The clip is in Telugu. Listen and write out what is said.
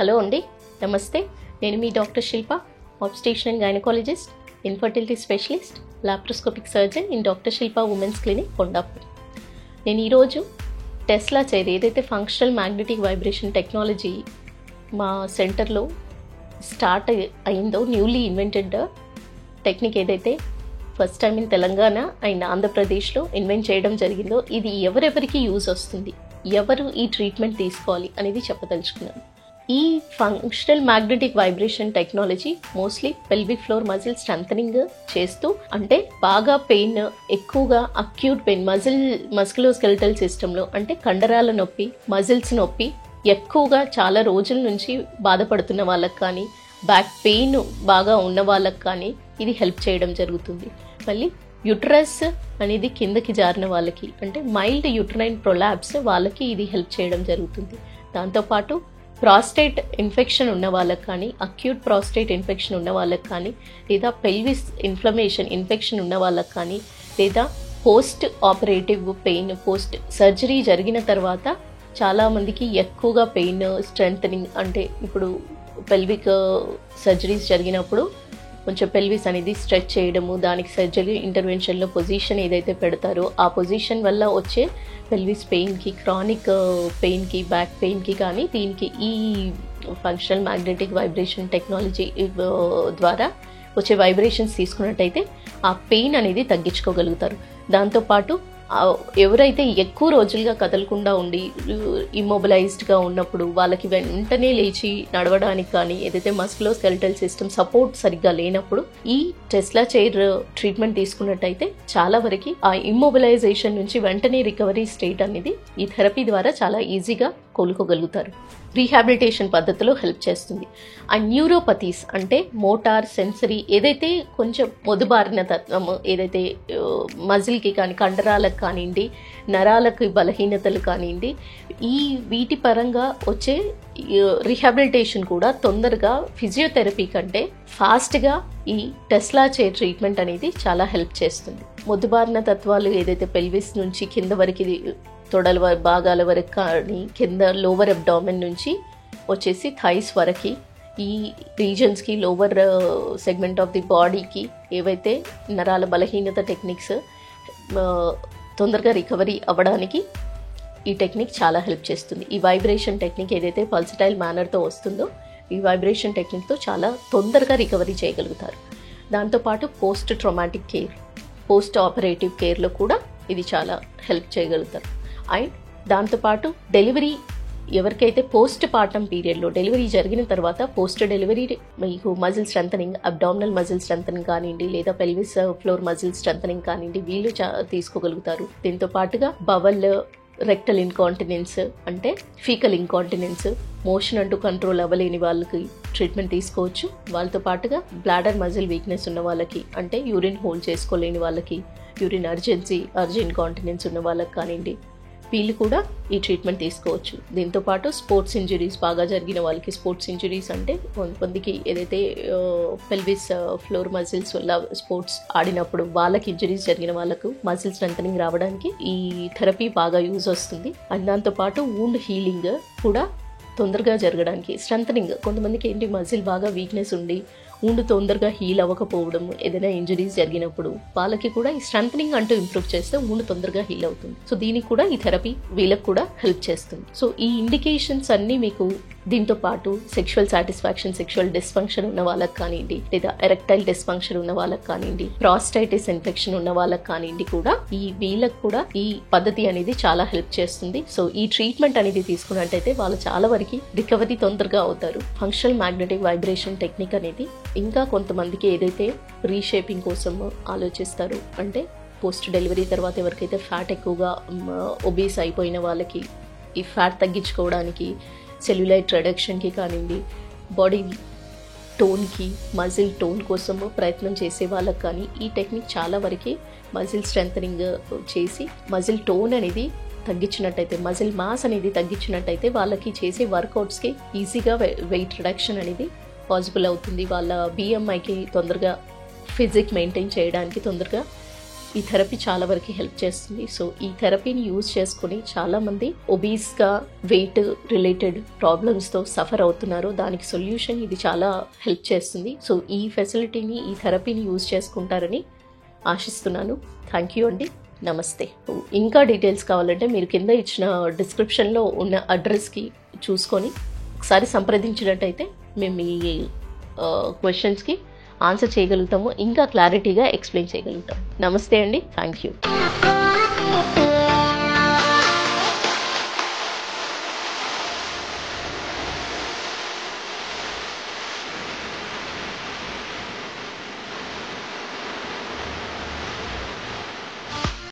హలో అండి, నమస్తే. నేను మీ doctor Shilpa, obstetrician and gynaecologist, infertility specialist, laparoscopic surgeon in doctor Shilpa women's clinic, Kondapur. నేను ఈరోజు టెస్లా చైర్ ఏదైతే ఫంక్షనల్ మ్యాగ్నెటిక్ వైబ్రేషన్ టెక్నాలజీ మా సెంటర్లో స్టార్ట్ అయిందో, న్యూలీ ఇన్వెంటెడ్ టెక్నిక్ ఏదైతే first time in Telangana and ఆంధ్రప్రదేశ్లో ఇన్వెంట్ చేయడం జరిగిందో, ఇది ఎవరెవరికి యూజ్ వస్తుంది, ఎవరు ఈ ట్రీట్మెంట్ తీసుకోవాలి అనేది చెప్పదలుచుకున్నాను. ఈ functional magnetic vibration technology mostly pelvic floor muscle strengthening చేస్తూ, అంటే బాగా పెయిన్, ఎక్కువగా అక్యూట్ పెయిన్ మస్కులోస్కెలిటల్ సిస్టంలో, అంటే కండరాల నొప్పి, మజిల్స్ నొప్పి ఎక్కువగా చాలా రోజుల నుంచి బాధపడుతున్న వాళ్ళకి కానీ, బ్యాక్ పెయిన్ బాగా ఉన్న వాళ్ళకి కానీ ఇది హెల్ప్ చేయడం జరుగుతుంది. మళ్ళీ యుట్రస్ అనేది కిందకి జారిన వాళ్ళకి, అంటే మైల్డ్ యూట్రైన్ ప్రొలాప్స్ వాళ్ళకి ఇది హెల్ప్ చేయడం జరుగుతుంది. దాంతోపాటు ప్రాస్టేట్ ఇన్ఫెక్షన్ ఉన్న వాళ్ళకి కానీ, అక్యూట్ ప్రాస్టేట్ ఇన్ఫెక్షన్ ఉన్న వాళ్ళకి కానీ, లేదా పెల్విస్ ఇన్ఫెక్షన్ ఉన్న వాళ్ళకి కానీ, లేదా post operative pain, post surgery జరిగిన తర్వాత చాలామందికి ఎక్కువగా పెయిన్ స్ట్రెంథనింగ్, అంటే ఇప్పుడు పెల్విక్ సర్జరీస్ జరిగినప్పుడు కొంచెం పెల్విస్ అనేది స్ట్రెచ్ చేయడము, దానికి సర్జరీ ఇంటర్వెన్షన్లో పొజిషన్ ఏదైతే పెడతారో ఆ పొజిషన్ వల్ల వచ్చే పెల్విస్ పెయిన్కి, క్రానిక్ పెయిన్కి, బ్యాక్ పెయిన్కి కానీ దీనికి ఈ ఫంక్షనల్ మ్యాగ్నెటిక్ వైబ్రేషన్ టెక్నాలజీ ద్వారా వచ్చే వైబ్రేషన్స్ తీసుకున్నట్టయితే ఆ పెయిన్ అనేది తగ్గించుకోగలుగుతారు. దాంతోపాటు ఎవరైతే ఎక్కువ రోజులుగా కదలకుండా ఉండి ఇమ్మొబిలైజ్డ్గా ఉన్నప్పుడు వాళ్ళకి వెంటనే లేచి నడవడానికి కానీ, ఏదైతే మస్కులోస్కెలిటల్ సిస్టమ్ సపోర్ట్ సరిగ్గా లేనప్పుడు ఈ టెస్లా చైర్ ట్రీట్మెంట్ తీసుకున్నట్టయితే చాలా వరకు ఆ ఇమ్మొబిలైజేషన్ నుంచి వెంటనే రికవరీ స్టేట్ అనేది ఈ థెరపీ ద్వారా చాలా ఈజీగా కోలుకోగలుగుతారు. రీహాబిలిటేషన్ పద్ధతిలో హెల్ప్ చేస్తుంది. ఆ న్యూరోపతీస్ అంటే మోటార్, సెన్సరీ, ఏదైతే కొంచెం మొదుబారిన తత్వం, ఏదైతే మజిల్కి కానీ, కండరాలకు కానివ్వండి, నరాలకు బలహీనతలు కానివ్వండి, వీటి పరంగా వచ్చే రీహాబిలిటేషన్ కూడా తొందరగా ఫిజియోథెరపీ కంటే ఫాస్ట్గా ఈ టెస్లా చైర్ ట్రీట్మెంట్ అనేది చాలా హెల్ప్ చేస్తుంది. మొద్దుబారిన తత్వాలు ఏదైతే పెల్విస్ నుంచి కింద వరకు, తొడల భాగాల వరకు కానీ, కింద లోవర్ అబ్డామెన్ నుంచి వచ్చేసి థైస్ వరకు, ఈ రీజన్స్కి, లోవర్ సెగ్మెంట్ ఆఫ్ ది బాడీకి ఏవైతే నరాల బలహీనత టెక్నిక్స్ తొందరగా రికవరీ అవ్వడానికి ఈ టెక్నిక్ చాలా హెల్ప్ చేస్తుంది. ఈ వైబ్రేషన్ టెక్నిక్ ఏదైతే పల్సటైల్ మేనర్తో వస్తుందో, ఈ వైబ్రేషన్ టెక్నిక్తో చాలా తొందరగా రికవరీ చేయగలుగుతారు. దాంతోపాటు post traumatic care, post operative కేర్లో కూడా ఇది చాలా హెల్ప్ చేయగలుగుతారు. అండ్ దాంతోపాటు డెలివరీ, ఎవరికైతే పోస్ట్ పార్టమ్ పీరియడ్లో డెలివరీ జరిగిన తర్వాత పోస్ట్ డెలివరీ మీకు muscle strengthening, abdominal muscle strengthening కానివ్వండి, లేదా పెల్విస్ ఫ్లోర్ మజిల్ స్ట్రెంథనింగ్ కానివ్వండి, వీళ్ళు తీసుకోగలుగుతారు. దీంతో పాటుగా బవల్, రెక్టల్ ఇన్కాంటినెన్స్ అంటే ఫీకల్ ఇన్కాంటినెన్స్, మోషన్ అంటూ కంట్రోల్ అవ్వలేని వాళ్ళకి ట్రీట్మెంట్ తీసుకోవచ్చు. వాళ్ళతో పాటుగా బ్లాడర్ మజిల్ వీక్నెస్ ఉన్న వాళ్ళకి, అంటే యూరిన్ హోల్డ్ చేసుకోలేని వాళ్ళకి, యూరిన్ అర్జెంట్ కాంటినెన్స్ ఉన్న వాళ్ళకి కానివ్వండి, వీళ్ళు కూడా ఈ ట్రీట్మెంట్ తీసుకోవచ్చు. దీంతోపాటు స్పోర్ట్స్ ఇంజరీస్ బాగా జరిగిన వాళ్ళకి, స్పోర్ట్స్ ఇంజరీస్ అంటే కొంతమందికి ఏదైతే పెల్విస్ ఫ్లోర్ మజిల్స్ వల్ల స్పోర్ట్స్ ఆడినప్పుడు వాళ్ళకి ఇంజరీస్ జరిగిన వాళ్ళకు మజిల్ స్ట్రెంథనింగ్ రావడానికి ఈ థెరపీ బాగా యూజ్ వస్తుంది. అండ్ దాంతోపాటు వూండ్ హీలింగ్ కూడా తొందరగా జరగడానికి, స్ట్రెంథనింగ్, కొంతమందికి ఏంటి మజిల్ బాగా వీక్నెస్ ఉండి వూండ్ తొందరగా హీల్ అవ్వకపోవడం, ఏదైనా ఇంజరీస్ జరిగినప్పుడు వాళ్ళకి కూడా ఈ స్ట్రెంథనింగ్ అంటూ ఇంప్రూవ్ చేస్తే వూండ్ తొందరగా హీల్ అవుతుంది. సో దీనికి కూడా ఈ థెరపీ వీళ్ళకి కూడా హెల్ప్ చేస్తుంది. సో ఈ ఇండికేషన్స్ అన్నీ మీకు, దీంతో పాటు సెక్షువల్ సాటిస్ఫాక్షన్, సెక్షువల్ డిస్ఫంక్షన్ ఉన్న వాళ్ళకి కానివ్వండి, లేదా ఎరెక్టైల్ డిస్ఫంక్షన్ ఉన్న వాళ్ళకి కానివ్వండి, ప్రాస్టైటిస్ ఇన్ఫెక్షన్ ఉన్న వాళ్ళకి కానివ్వండి, కూడా వీళ్ళకి కూడా ఈ పద్ధతి అనేది చాలా హెల్ప్ చేస్తుంది. సో ఈ ట్రీట్మెంట్ అనేది తీసుకున్నట్టయితే వాళ్ళు చాలా వరకు రికవరీ తొందరగా అవుతారు. ఫంక్షనల్ మ్యాగ్నెటిక్ వైబ్రేషన్ టెక్నిక్ అనేది ఇంకా కొంతమందికి ఏదైతే రీషేపింగ్ కోసం ఆలోచిస్తారు, అంటే పోస్ట్ డెలివరీ తర్వాత ఎవరికైతే ఫ్యాట్ ఎక్కువగా ఒబీస్ అయిపోయిన వాళ్ళకి ఈ ఫ్యాట్ తగ్గించుకోవడానికి, సెల్యులైట్ రిడక్షన్కి కానివ్వండి, బాడీ టోన్కి, మజిల్ టోన్ కోసము ప్రయత్నం చేసే వాళ్ళకి కానీ ఈ టెక్నిక్ చాలా వరకు మజిల్ స్ట్రెంథనింగ్ చేసి మజిల్ టోన్ అనేది తగ్గించినట్టయితే, మజిల్ మాస్ అనేది తగ్గించినట్టయితే వాళ్ళకి చేసే వర్కౌట్స్కి ఈజీగా వెయిట్ రిడక్షన్ అనేది పాసిబుల్ అవుతుంది. వాళ్ళ బిఎంఐకి తొందరగా, ఫిజిక్ మెయింటైన్ చేయడానికి తొందరగా ఈ థెరపీ చాలా వరకు హెల్ప్ చేస్తుంది. సో ఈ థెరపీని యూజ్ చేసుకుని చాలామంది ఒబీస్గా వెయిట్ రిలేటెడ్ ప్రాబ్లమ్స్తో సఫర్ అవుతున్నారు. దానికి సొల్యూషన్ ఇది చాలా హెల్ప్ చేస్తుంది. సో ఈ ఫెసిలిటీని, ఈ థెరపీని యూజ్ చేసుకుంటారని ఆశిస్తున్నాను. థ్యాంక్ యూ అండి. నమస్తే. ఇంకా డీటెయిల్స్ కావాలంటే మీరు కింద ఇచ్చిన డిస్క్రిప్షన్లో ఉన్న అడ్రస్కి చూసుకొని ఒకసారి సంప్రదించినట్టయితే మేము మీ క్వశ్చన్స్కి ఆన్సర్ చేయగలుగుతాము, ఇంకా క్లారిటీగా ఎక్స్ప్లెయిన్ చేయగలుగుతాం. నమస్తే అండి. Thank you.